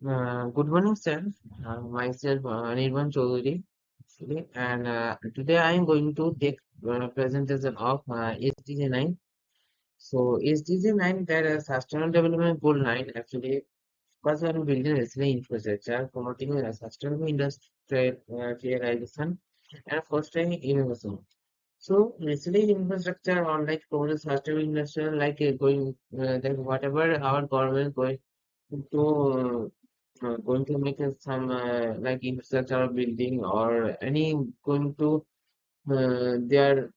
Good morning, sir. Myself, Anirban Choudhury, actually, and today I am going to take presentation of SDG 9. So, SDG 9, that is Sustainable Development Goal 9, actually, was on building resilient infrastructure, promoting sustainable industrialization, and fostering innovation. So, resilient infrastructure or like total sustainable industrial, like that whatever our government going going to make some like infrastructure building or any going to they are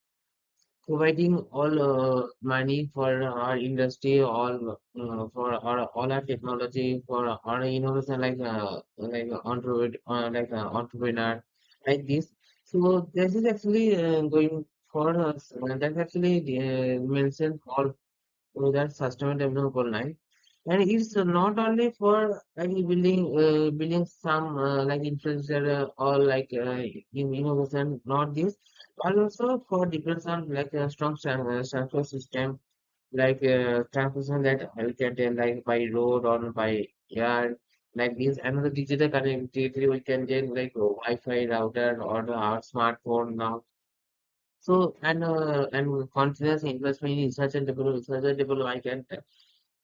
providing all money for our industry, for all our technology, for our innovation like entrepreneur like this. So this is actually going for us. That's actually mentioned all that sustainable development goal 9, and it's not only for like building some like infrastructure or like in innovation, not this, but also for depends on like a strong transport system, like transportation that we can tell like by road or by air, like this. Another digital connectivity we can get like Wi-Fi router or our smartphone now. So and continuous investment in research and development, I can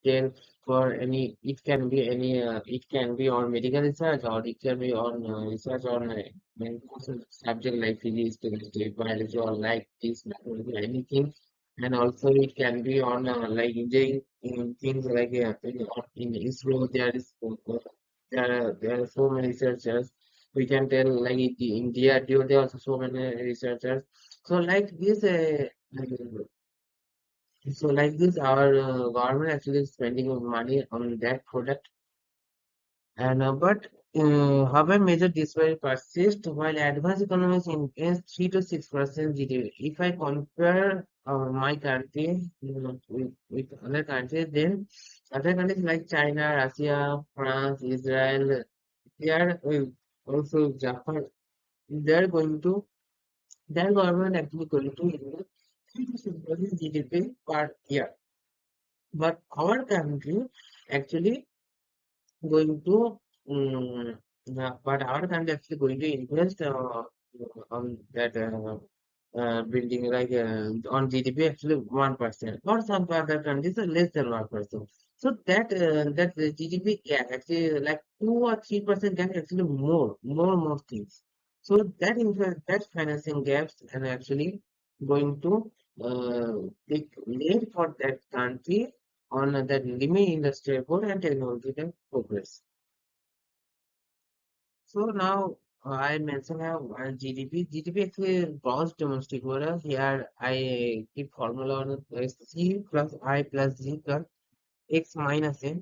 then for any, it can be any, it can be on medical research or it can be on research on many subject like physics, chemistry, biology, or like this, mathematics, anything. And also it can be on like engineering things like in ISRO, there are so many researchers. We can tell like in India, there are also so many researchers. So like this, our government actually is spending money on that product, and however, major disparities persist while advanced economies invest 3 to 6% GDP. If I compare my country with other countries, then other countries like China, Russia, France, Israel, they are also Japan. They are going to their government actually going to invest 3 to 6% GDP per year. But our country actually going to, but our country actually going to invest on that building like on GDP actually 1%, or some other countries are less than 1%. So that the GDP gap actually like 2 or 3% gap actually more things. So that financing gaps and actually going to take lead for that country on that limit industrial growth and technological progress. So now I mentioned GDP. GDP actually gross domestic product. Here I keep formula on C plus I plus G plus X minus N,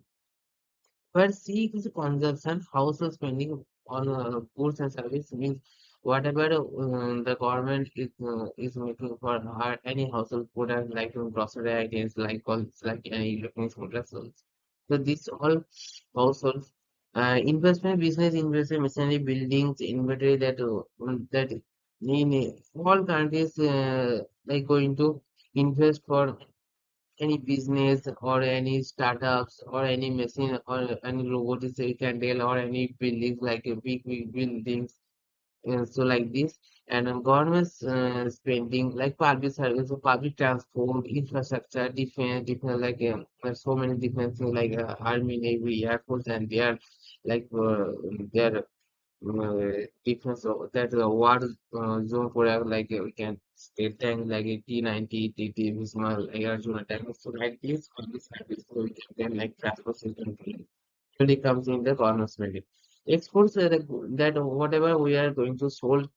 where C is consumption, household spending on goods and service, means whatever the government is making for any household product like grocery items, like calls, like any electronics products. So this all household investment, business investment, machinery, buildings, inventory, that in all countries like going to invest for any business or any startups or any machine or any robotics you can tell, or any buildings like big buildings. So like this, and government spending like public service, so public transport, infrastructure, defense, like there's so many different things like army, navy, air force, and they are like their difference of that war zone product, like we can state tank like a T-90, TT, Bismarck, air zone attack. So like this, all this happens. So we can then like transport system really comes in the corner spending. Exports that whatever we are going to sold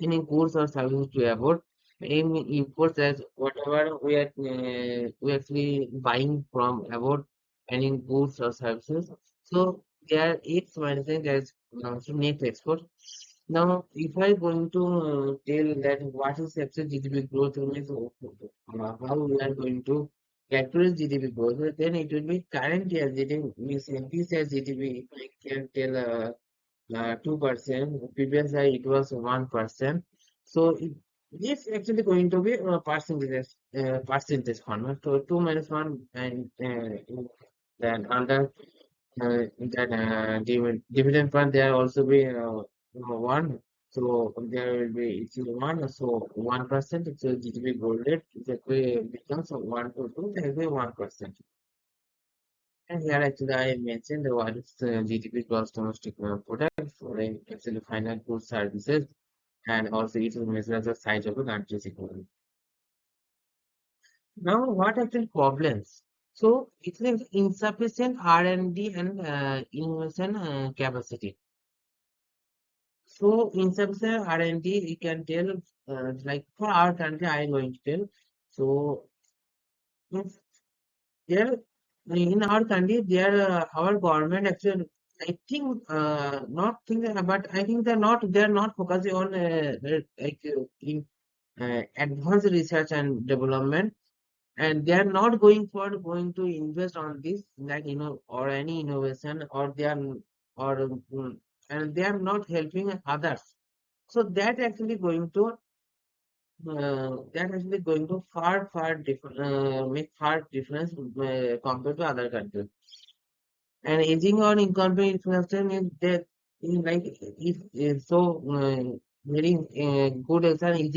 any goods or services to abroad. In imports, as whatever we actually buying from abroad, any goods or services. So there it's mentioned as net export. Now, if I going to tell that what is actually GDP growth, means how we are going to calculate GDP growth, then it will be current year GDP, means this year GDP. If I can tell 2%. Previous year it was 1%. So it's actually going to be a percentage format. So 2 minus 1 and then under. that dividend fund there also be one. So there will be it's one. So 1%. So GDP growth rate that way becomes 1 to 2. That will be 1%. And here actually I mentioned what is GDP gross domestic product for actually finance goods services, and also it measures the size of the country's economy. Now, what are the problems? So, it's like insufficient R&D and innovation capacity. So, insufficient R&D, you can tell, like for our country, I am going to tell. So, if there in our country, there our government actually, I think, not thinking, but I think they're not focusing on like in advanced research and development, and they are not going to invest on this, like or any innovation, or they are or and they are not helping others. So that actually going to far different, make far difference compared to other countries. And aging on incomplete infrastructure means that in like if so very good example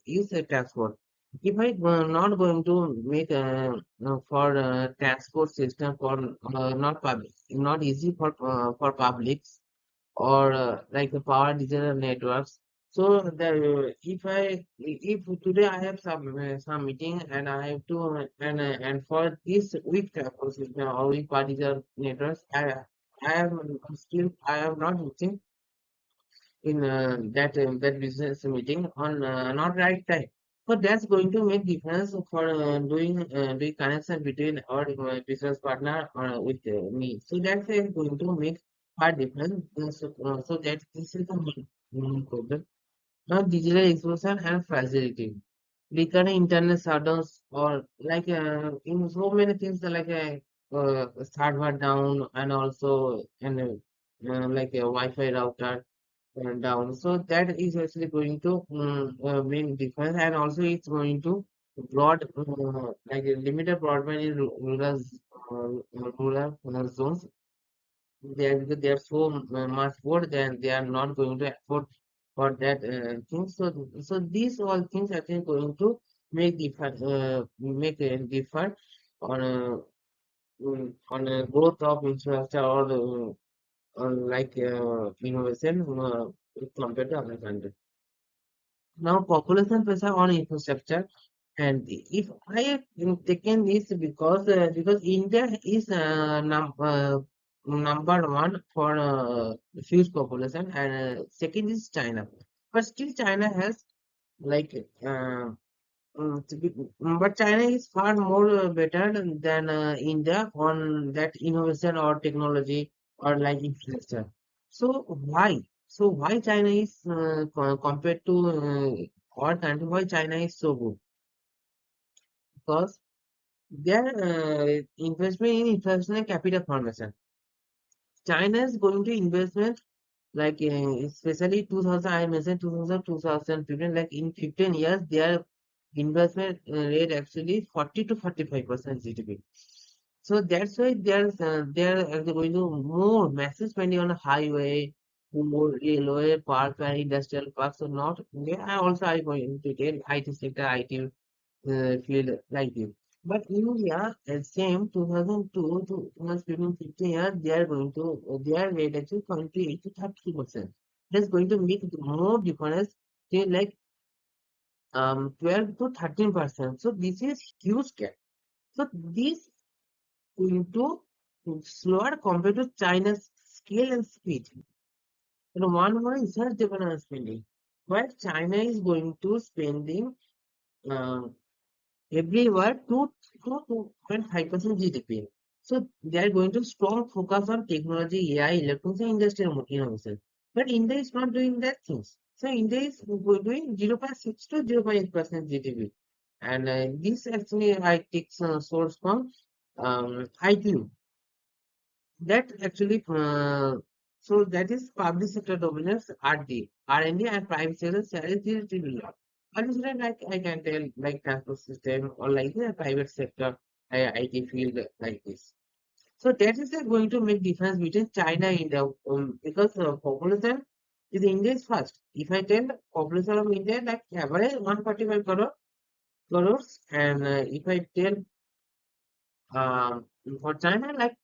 is a transport. If I not going to make for transport system for not public, not easy for publics, or like the power digital networks. So if today I have some meeting and I have to and for this week system or week particular networks, I am still I am not using in that business meeting on not right time. So that's going to make difference for doing connection between our business partner with me. So that's going to make a difference. So that this is the main problem. Now digital exposure and fragility. Recurring internet shutdowns or like in so many things like a server down, and also like a Wi-Fi router down. So that is actually going to make difference, and also it's going to like a limited broadband in rural zones. They are so much poor, then they are not going to afford for that thing. So these all things I think going to make a differ on on a growth of infrastructure, or like innovation compared to other countries. Now, population pressure on infrastructure, and if I have taken this because India is number one for huge population, and second is China, but still China has like but China is far more better than India on that innovation or technology or like infrastructure. So why? So why China is compared to our country? Why China is so good? Because their investment in international capital formation. China is going to investment like especially 2000. I mentioned 2015. Like in 15 years, their investment rate actually 40 to 45% GDP. So that's why they're actually going to more massive spending on a highway, more railway park and industrial parks. So not yeah, also I going to tell IT sector, IT field like this. But India, same 2002 to 2015 years, they are going to their rate actually 28 to 30%. That's going to make more difference till like 12 to 13%. So this is huge gap. So this going to slower compared to China's scale and speed. One more research development spending, while China is going to spending uh, everywhere 2.5% GDP. So they are going to strong focus on technology, AI, electronics, and industrial innovation. But India is not doing that things. So India is doing 0.6 to 0.8% GDP. And this actually I take source from IQ. That actually so that is public sector dominance RD, R&D and private sector salaries is really lot. Public sector like I can tell like transport system or like the private sector IT field like this. So that is going to make difference between China and India because population is India is first. If I tell population of India like average 145 crores, and if I tell um, for China like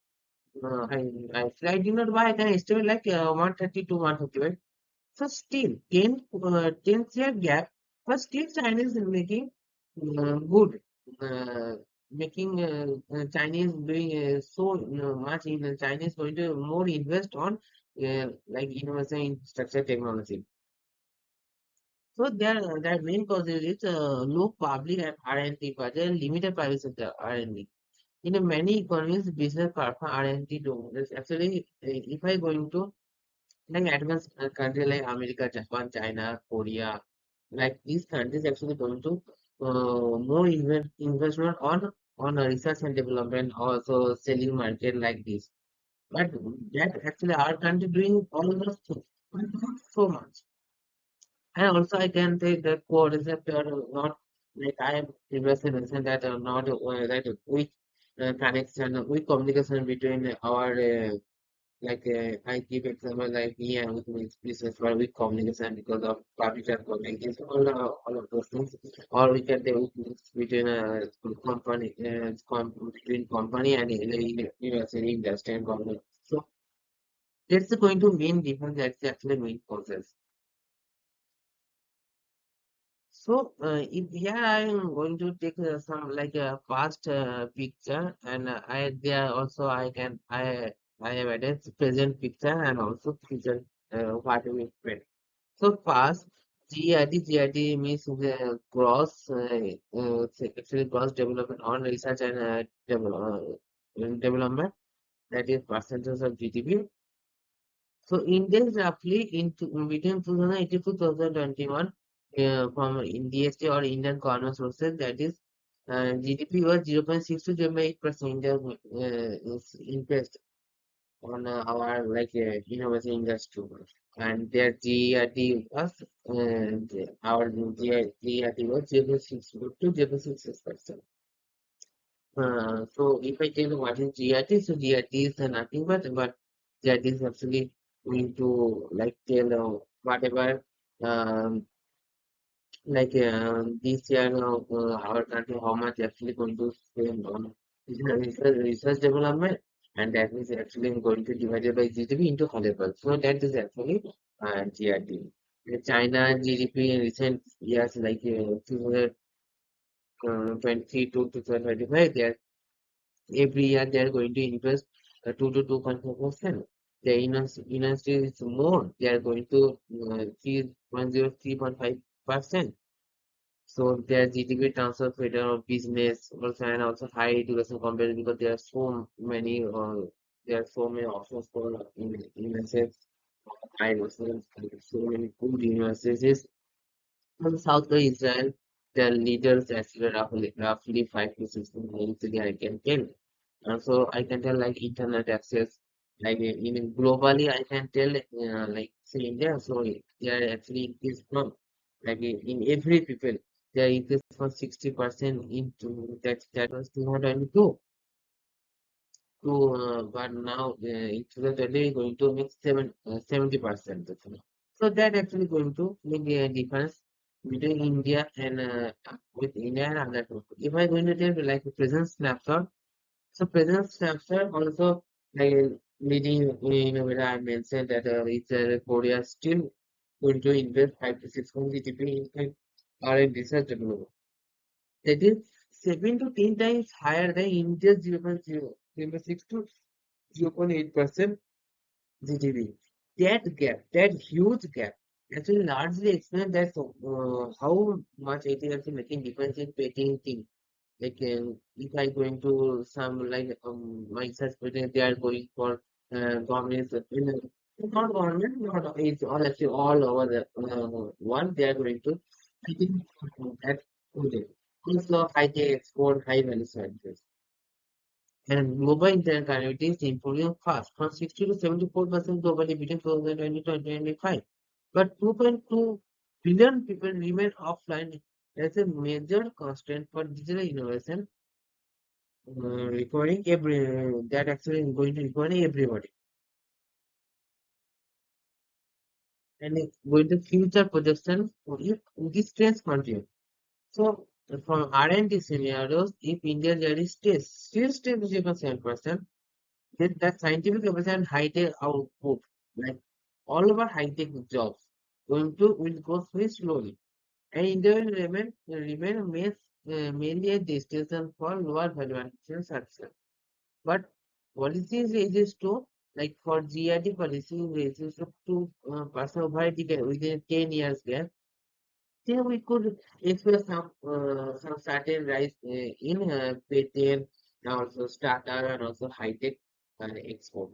I did not buy, I can estimate like 130 to 150. So still 10 year gap, but still China is making good, making Chinese doing so much in China is going to more invest on like innovation in structure technology. So their main cause is low public and R&D budget, limited private sector R&D. In many economies, business perform R&D do. Actually, if I going to like advanced country like America, Japan, China, Korea, like these countries actually going to more investment on research and development, also selling market like this. But that actually our country doing all those things, but not so much. And also I can say that co-receptor are not like I have previously mentioned that not that weak connection, weak communication between our I give example like me and with my business where we communication because of public communication, all of those things. Or we can take weakness between a company, between company and university industry and government. So that's going to main difference. That's actually main causes. So if here I am going to take some like a past picture, and I there also I have added present picture and also future what we expect. So past GRD means the gross it's actually gross development on research and development, that is percentage of GDP. So India is roughly between 2018 to 2021 from in DST or Indian Corner sources, that is GDP was 0.6 to 0.8%. India is invest on our like innovation industry, and their GRT was our GRT was 0.6 to 0.66%. So if I tell you what is GRT, so GRT is nothing but GRT is actually going to like tell whatever um, this year our country how much actually going to spend on research development, and that is actually going to divided by GDP into 100. So that is actually GRT. China GDP in recent years like 2023 to 2025, they every year they are going to invest 2 to 2.4%. The United States is more. They are going to 3.05%. So their GDP transfer freedom of business also and also high education compared because there are so many options for universities, high education, so many good universities. From South Korea, Israel, their leaders actually roughly 5 to 6 million I can tell. So I can tell like internet access, like even globally I can tell like say India, so they are actually increased from like in every people they are increased from 60% into that was 202 to but now in 2020 going to make 70%. So that actually going to make a difference between India and with India and other countries. If I going to tell like a present snapshot, so present snapshot also like leading where I mentioned that Korea still going to invest 5 to 6 GDP in R&D research development. That is 7 to 10 times higher than India's 0.6 to 0.8% GDP. That gap, that huge gap, actually largely explains that how much it is actually making difference in patenting. Like if I going to some like my suspect they are going for governments not government, not it's all actually all over the one they are going to I think that project. Also high tech export, high value services. And global internet connectivity is improving fast from 60 to 74% globally between 2020 to 2025. But 2.2 billion people remain offline as a major constraint for digital innovation requiring every that actually is going to require everybody, and it's going to future projection if this trends continue. So from R&D scenarios, if India there is still stays 7%, then that scientific capacity and high-tech output, like all over high-tech jobs, going to will go very slowly. And India will remain mainly a destination for lower value success. But policy raises to, like for GRD policy raises to percent over a decade within 10 years gap. Then we could expect some certain rise in patent, also startup and also high tech export.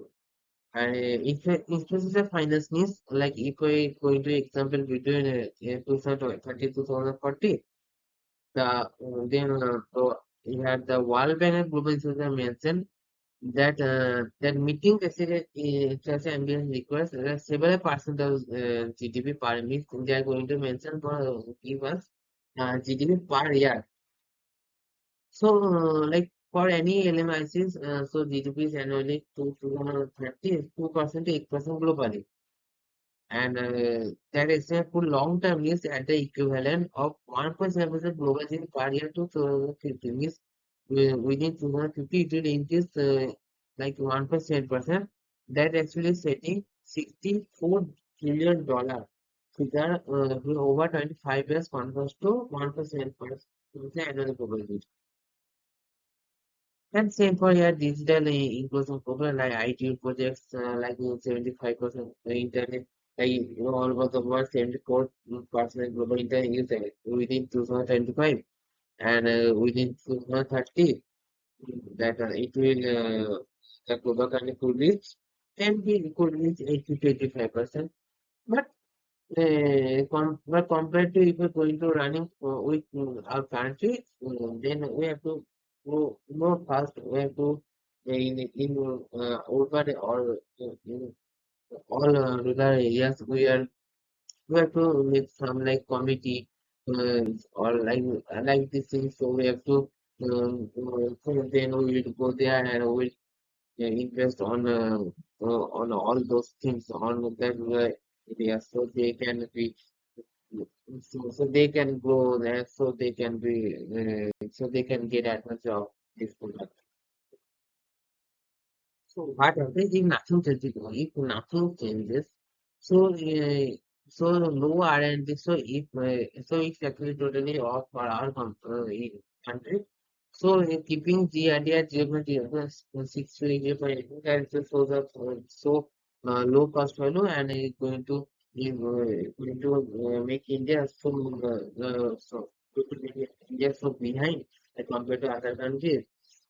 And if is a finance news, like if we go into example between 2030 to 2040, so you had the World Bank and Global Institute mentioned that meeting the such ambience requires several percent of GDP per means they are going to mention for give us GDP per year. So like for any LMICs, so GDP is annually to 230 2% to 8% globally. And that is for long term is at the equivalent of 1.7% global GDP per year to 2050. Means within 2050 it will increase like 1.7%. That actually setting $64 trillion figure over 25 years converts to 1.7% annual global GDP. And same for your digital inclusion program like IT projects like 75% internet, like all over the world 74% global internet use within 2025, and within 2030 that it will the global country could reach, and we could reach 80 to 85%. But but compared to if we're going to running with our country, then we have to go more fast. We have to in over or in all rural areas. We have to make some like committee or like this thing. So we have to so then we will go there and we will invest on all those things on that area so they can be so they can grow there so they can be so they can get advantage of this product. So what happens if nothing changes? If nothing changes, so so no R&D. So if so, it's actually totally off for our country. So keeping the idea GMT 6 that just shows up so low cost value and is going to make India to make India so behind compared to other countries.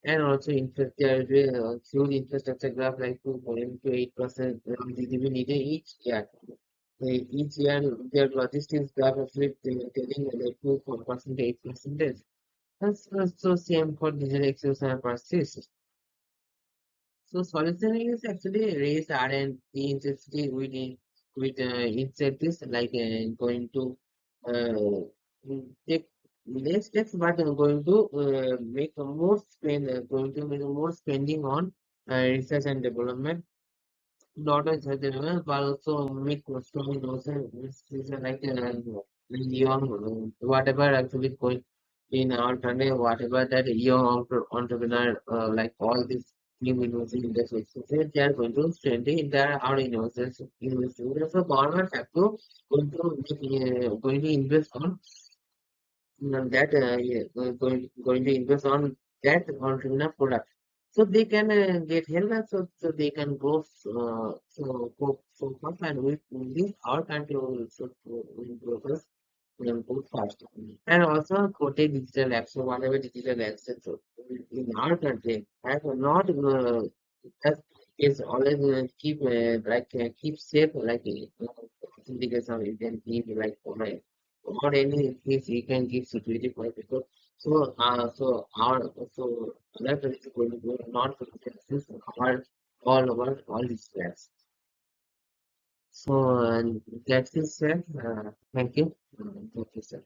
And also there will be a huge infrastructure graph like 2.8% GDP needed each year. Each year, their logistics graph actually telling like 2% to 8%. That's also same for digital access and persist. So solution is actually raise R&D intensity with incentives like going to uh, take less steps, but going to make a more spend, going to make a more spending on research and development, not as a general, but also make strong notion. This is like young, whatever actually going in our country, whatever that young entrepreneur, like all these new university industries, so they are going to strengthen their our universities. So government have to going to invest on that yeah, going to invest on that entrepreneur product so they can get help and so they can go so fast and with this our country will will progress and go fast and also quoted digital apps so whatever digital apps so in our country have not that is always keep safe like indication you can give like or any case you can give security for people. So our so that is going to go not going to access all over all these plans. So that's it, sir. Thank you. Thank you, sir.